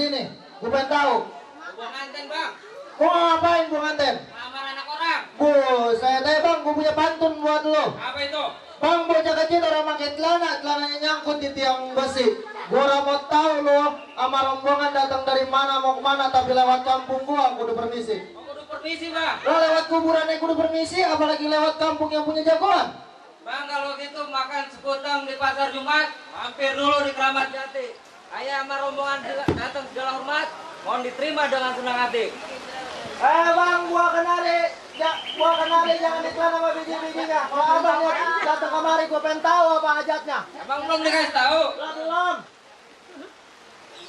sini? Gue pengen tahu. Gua nganten bang. Mau ngapain gue nganten? Ngamar anak orang. Saya tanya bang, gue punya pantun buat lo. Apa itu? Bang, bocah kecil orang pakai celananya nyangkut di tiang besi. Gua mau tahu lo, sama rombongan datang dari mana mau kemana, tapi lewat kampung gua kudu permisi. Oh, kudu permisi bang. Lo lewat kuburannya kudu permisi, apalagi lewat kampung yang punya jagoan. Bang kalau gitu makan sekutang di pasar Jumat, mampir dulu di Keramat Jati. Ayah sama rombongan datang segala hormat, mohon diterima dengan senang hati. Bang, gua kenali jangan iklan sama biji-bijinya. Kalau abang datang kemari, gua pengen tahu apa hajatnya. Emang belum dikasih tahu? Belum.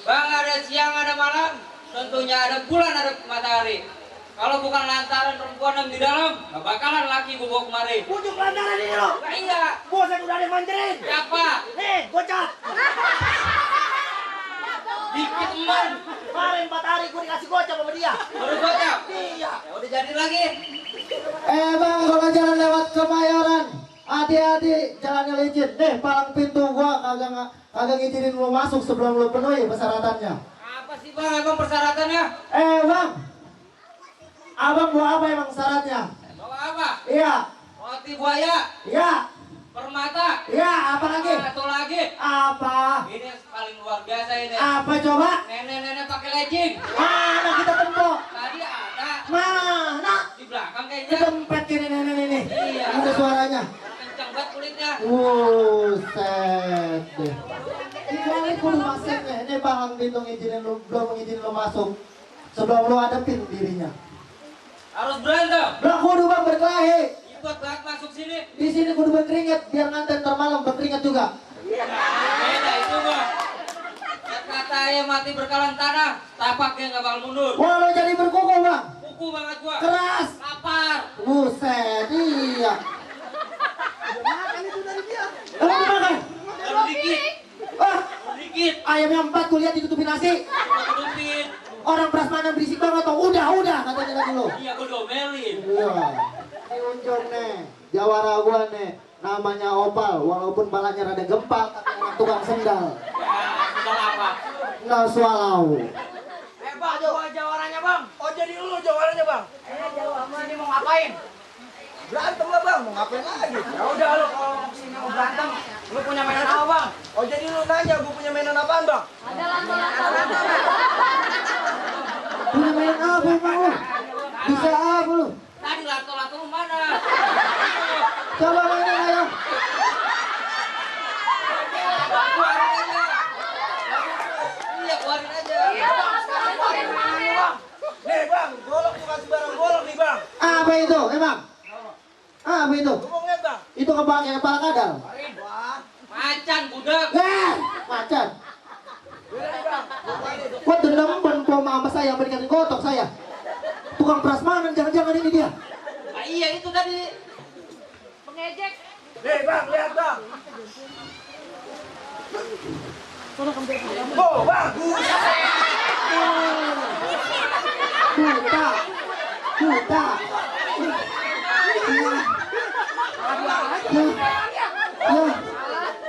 Bang ada siang ada malam, tentunya ada bulan ada matahari. Kalau bukan lantaran perempuan yang di dalam, gak bakalan laki gua bawa kemari. Pucuk lantaran ini lo. Nah, iya. Bosan udah ada yang manjerin. Siapa? Nih, gocap. Dikit teman. Kemarin 4 hari gue dikasih gocap sama dia. Baru gocap? Iya. Ya udah jadi lagi. Bang, kalau jalan lewat Kemayoran, hati-hati jalannya licin. Palang pintu gua kagak ngizinin lu masuk sebelum lu penuhi persyaratannya. Apa sih bang emang persyaratannya? Bang, abang bawa apa emang syaratnya? Bawa apa? Iya. Roti buaya, Iya. permata. Iya, apa lagi? Satu lagi. Apa? Ini yang paling luar biasa ini. Apa coba? Nenek-nenek pakai legging. Mana kita tembok? Tadi ada Mana? di belakang kayaknya. Kedempet kiri nenek ini. Iya. Ada suaranya. Kencang banget kulitnya. Buset deh. Ini kudu masuknya. Ini palang pintu belum ngizinin lu masuk. Sebelum lu hadapin dirinya. Harus berantem. Bang, kudu bang berkelahi. Ikut banget masuk sini. Di sini kudu berkeringat biar nganten termalam berkeringat juga. Beda itu bang. Kata ayah mati berkalan tanah, tapaknya nggak bakal mundur. Wah, lo jadi berkuku bang. Kuku banget gua. Keras. Lapar. Buset, iya. Makan itu dari dia. Emang dimakan? Baru dikit. Ah, Dikit. ayamnya 4 tuh lihat ditutupin nasi. Tutupin. Orang prasmanan berisik banget tuh. Udah katanya tadi lo. Iya gua domelin. Iya. Ini Uncong nih, jawara gua nih. Namanya Opal, walaupun balanya rada gempal, tapi anak tukang sendal. Ya, sudah apa? Nggak swallow. Bang, gua jawarannya bang. Oh jadi lu jawarannya bang. Sini mau ngapain? Berantem lah bang, mau ngapain lagi? Ya udah lu kalau sini mau berantem, lu punya mainan apa bang? Oh jadi lu nanya gua punya mainan apaan bang? Punya main apa emang lu? Bisa apa lu? Tadi lato-lato lu mana? Coba mainin ayo. Keluarin aja. Iya, keluarin aja. Sekarang keluarin mainannya bang. Nih bang, golok gua kasih barang golok nih bang. Apa itu emang? Apa itu? Lu mau ngeliat bang? Itu kepala kepala kadal. Keluarin. Wah. Macan, budak. Macan. Udah nih bang. Gua keluarin. Kok dendam pom sama saya berikan kotok saya. Tukang prasmanan jangan-jangan ini dia. Nah, iya itu tadi. Pengejek. Nih bang, lihat bang. Oh bagus. Buta.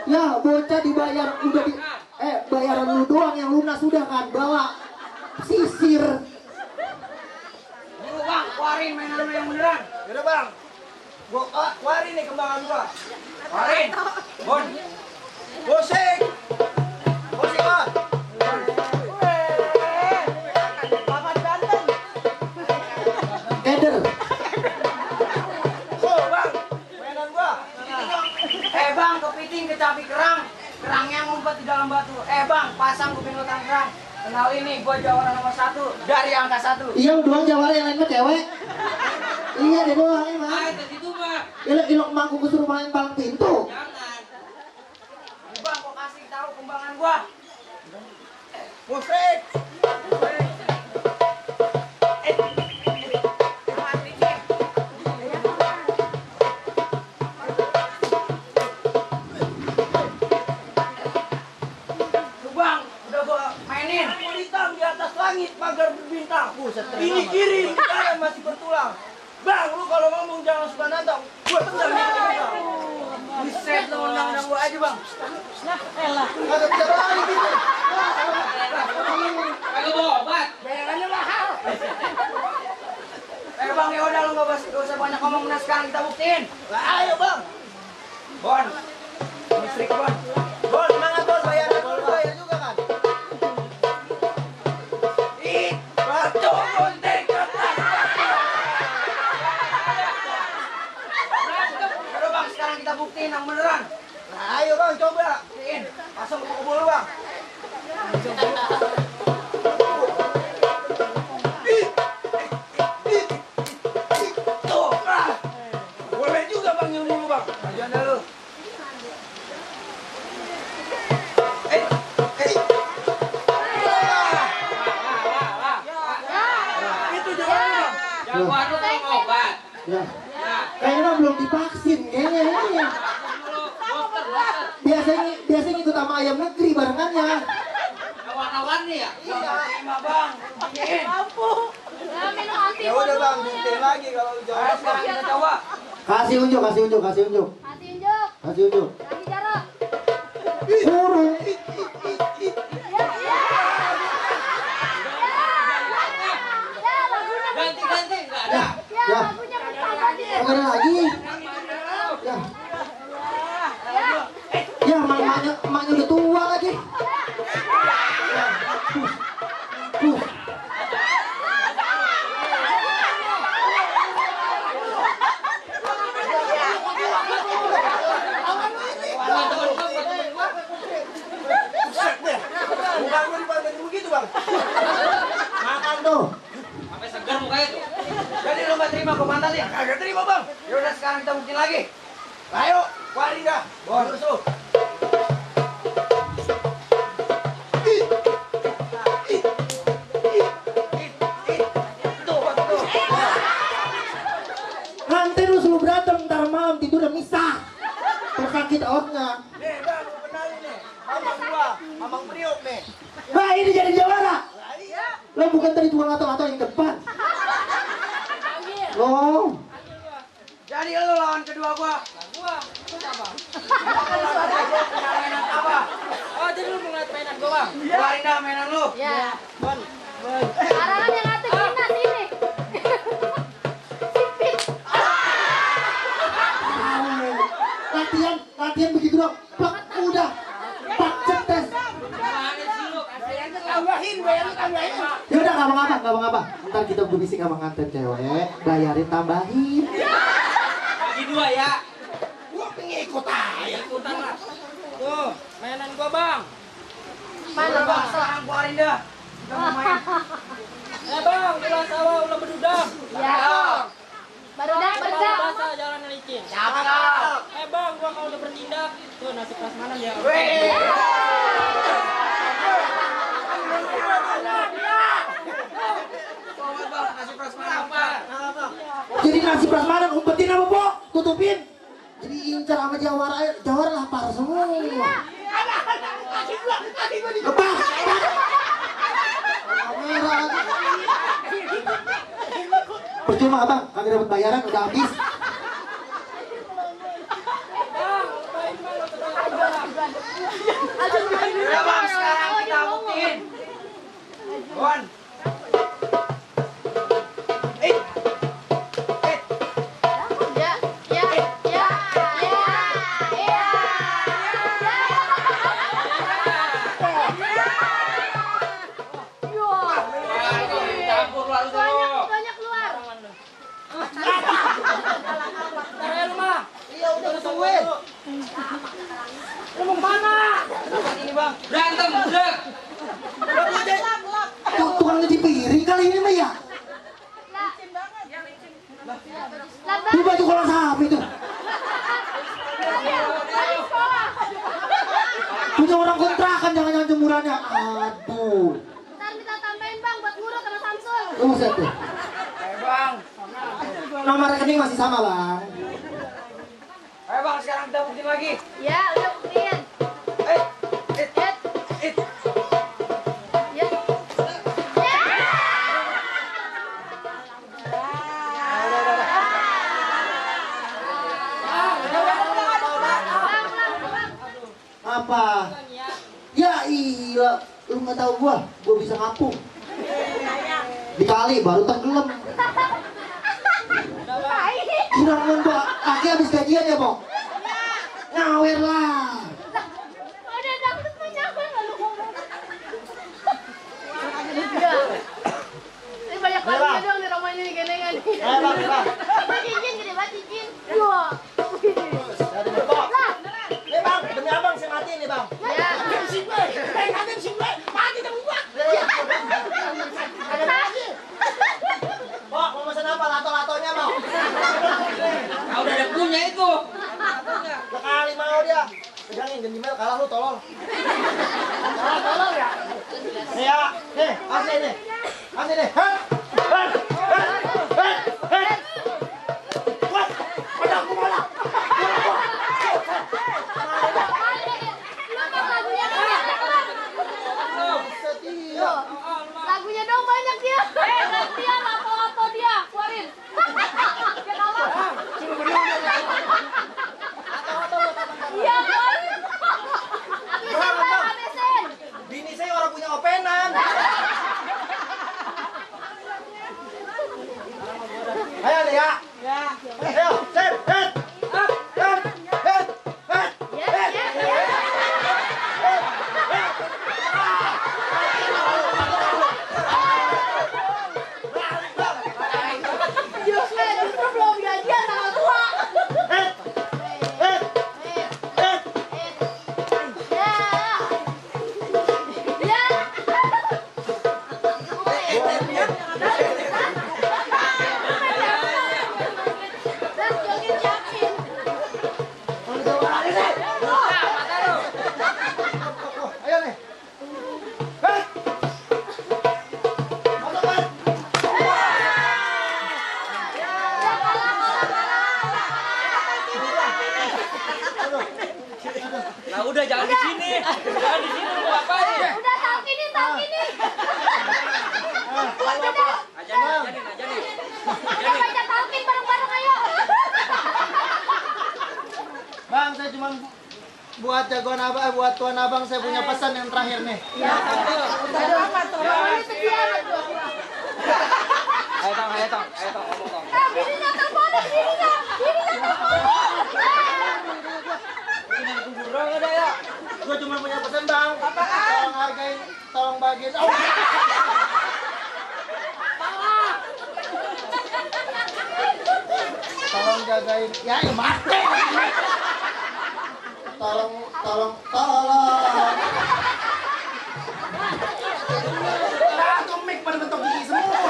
Ya, bocah dibayar udah di bayaran lu doang yang lunas sudah kan bawa sisir. Dulu bang, keluarin mainan lu yang beneran. Yaudah bang. Gua keluarin nih kembangan gua. Keluarin. Bon. Musik. Musik bang. Paman Banten. Eder. Oh bang, mainan gua. Bang, kepiting kecapi kerang. Kerangnya ngumpet di dalam batu. Bang, pasang kuping lu Tangerang. Kenal ini, gua jawara nomor 1 dari angka 1. Iya lu doang jawara yang lain mah cewek. Iya deh doang emang. Ah, itu situ, Pak. Ilok mangku suruh main palang pintu. Jangan. Bang, gua kasih tahu kembangan gua. Musik. Ini kiri, ini kanan masih bertulang. Bang, lu kalau ngomong jangan suka nantang. Gua tendang nih. Buset, lu undang-undang gua aja, Bang. Nah, elah. Kagak bisa lari gitu. ngomong, nah sekarang kita buktiin. Ayo bang. Bon, listrik Bon. Bon, semangat Bon, bayaran dulu, bayar juga kan. Ih, batu gunting kertas. Aduh bang, sekarang kita buktiin yang beneran. Nah, ayo bang, coba. Buktiin. Langsung ke kubur lu bang. Tuh, boleh juga bang nyuruh lu bang. Ajuan dah lu. Itu jawabannya bang. Jagoan lu kalau obat. Ya. Ya. Kayaknya belum divaksin kayaknya ya. Biasanya ikut sama ayam negeri barengannya. Warna-warni ya? Iya, terima bang. Buktiin. Ya, minum anti. Ya udah bang, buktiin lagi kalau jawaban sekarang kita coba. Kasih unjuk. Hati unjuk. Kasih unjuk. Lagi jarak. Burung. Ya, lagunya Ganti-ganti enggak ada. Ya, Ya. lagunya pertama dia. Nggak ada lagi. Ya. Ya, emaknya udah tua lagi. Ya. Tuh. Buset deh. Bukan gue dibantuin begitu bang. Makan tuh. Sampai segar mukanya tuh. Jadi lu gak terima komandannya? Kagak terima bang. Ya udah sekarang kita buktiin lagi. Ayo, keluarin dah. Bon, rusuh. Nanti lu selalu berantem ntar malam tidur udah misah. Tersakit outnya. Nih bang, lu kenalin nih. Mamang gua, Mamang Priok nih. Nah ini jadi jawara. Lah iya. Lo bukan tadi tukang atau yang depan. Lo. Jadi lu lawan kedua gua. Gua. Mainan apa? Oh, jadi lu mau ngeliat mainan gua bang? Keluarin dah mainan lu. Ya. Bon. Sekarang yang ngatur kita sini. Latihan begitu dong. Plak udah. Pak cetes. Gimana sih lu? Kasihan tuh. Tambahin, tambahin. Ya udah nggak apa-apa. Ntar kita berbisik sama nganter cewek, bayarin tambahin. Bagi dua ya. Gua pengen ikut aja. Ikutan lah. Tuh, mainan gua bang. Mana Udah, bang? sekarang keluarin dah. Kita mau main. Bang, ulah sawah, ulah bedudak. Ya. Baru dah. Basah jalan licin. Cakep. Bang, gua kalau udah bertindak, tuh nasib prasmanan ya. Wih. Selamat bang, kasih prasmanan apa? Jadi nasi prasmanan umpetin apa po? Tutupin. Jadi incar sama jawara lapar semua. Lepas. Kamera lagi. Percuma abang, kagak dapat bayaran udah habis. Ya bang, sekarang kita buktiin. Bon. Campur lalu tuh. Banyak keluar. Lu mah. Iya udah tungguin. Lu mau kemana? Ini bang. Berantem udah. Tukang nyuci piring kali ini mah ya. Itu baju kolam sapi tuh. Punya orang kontrakan jangan-jangan jemurannya. Aduh. Ntar minta tambahin bang buat nguruk sama Samsul. Buset deh. Bang. Nomor rekening masih sama bang. Ayo bang, sekarang kita buktiin lagi. Ya, udah buktiin. Ya. Apa? Ya iya, lu nggak tahu gua bisa ngapung. Dikali baru tenggelam. Nah, ini. Kiraman Pak, Aki habis gajian ya, Bang? Nyawer lah. Ada dangdut banyak lalu ngomong. Iya. Ini banyak banget dong di rumah ini genengan. Bang. Cincin gede banget cincin. Dua. Dari Bang. Nih Bang, demi abang saya mati nih Bang. Ya. Ada lagi. Bang, mau pesan apa? Lato-latonya mau. Kau udah ada punya itu. Sekali mau dia. Pegangin gembel kalah lu tolol. Tolol ya. Nih ya, nih, kasih nih. Kasih nih. Hei. Wah, pedang gua malah. Lagunya dong banyak dia. Dia lato-lato dia, keluarin. Dia kalah. Iya kan? Siapa yang habisin? Bini saya orang punya openan. Ayo nih ya. Ayo, set, set. Ya, ya, ya. Justru belum gajian sama tua. Ayo nih. Masukkan. Nah udah jangan di sini. Jangan di sini lu ngapain? Udah talkinin. Ajarin. Kita baca talkin bareng-bareng ayo. Bang, saya cuma buat jagoan abang, buat tuan abang saya punya pesan yang terakhir nih. Aduh, ini setia amat gua. Ayo tong, ngomong tong. Bininya teleponin, bininya teleponin. Bro, udah ya. Gue cuma punya pesan bang. Tolong hargain, tolong bagiin. Oh. Tolong jagain. Ya mati. Tolong. Nah, tuh mic pada bentuk gigi semua.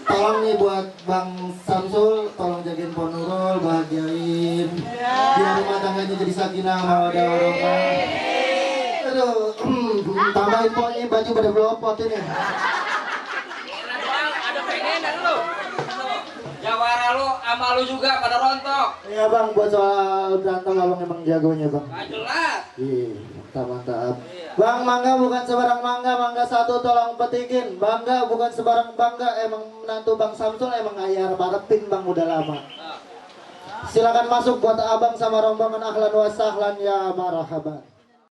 Tolong nih buat Bang Samsul, tolong jagain Pon Nurul, bahagiain. Biar rumah tangganya jadi sakinah mawaddah warahmah. Aduh, tambahin ponnya baju pada blopot ini. Ada pengenan lu. Jawara lu sama lu juga pada rontok. Iya Bang, buat soal berantem abang emang jagonya Bang. Gak jelas. Iya, mantap. Bang, mangga bukan sebarang mangga satu tolong petikin. Bangga bukan sebarang bangga, emang menantu Bang Samsul emang ayah marepin Bang udah lama. Silakan masuk buat abang sama rombongan ahlan wa sahlan ya marhaban.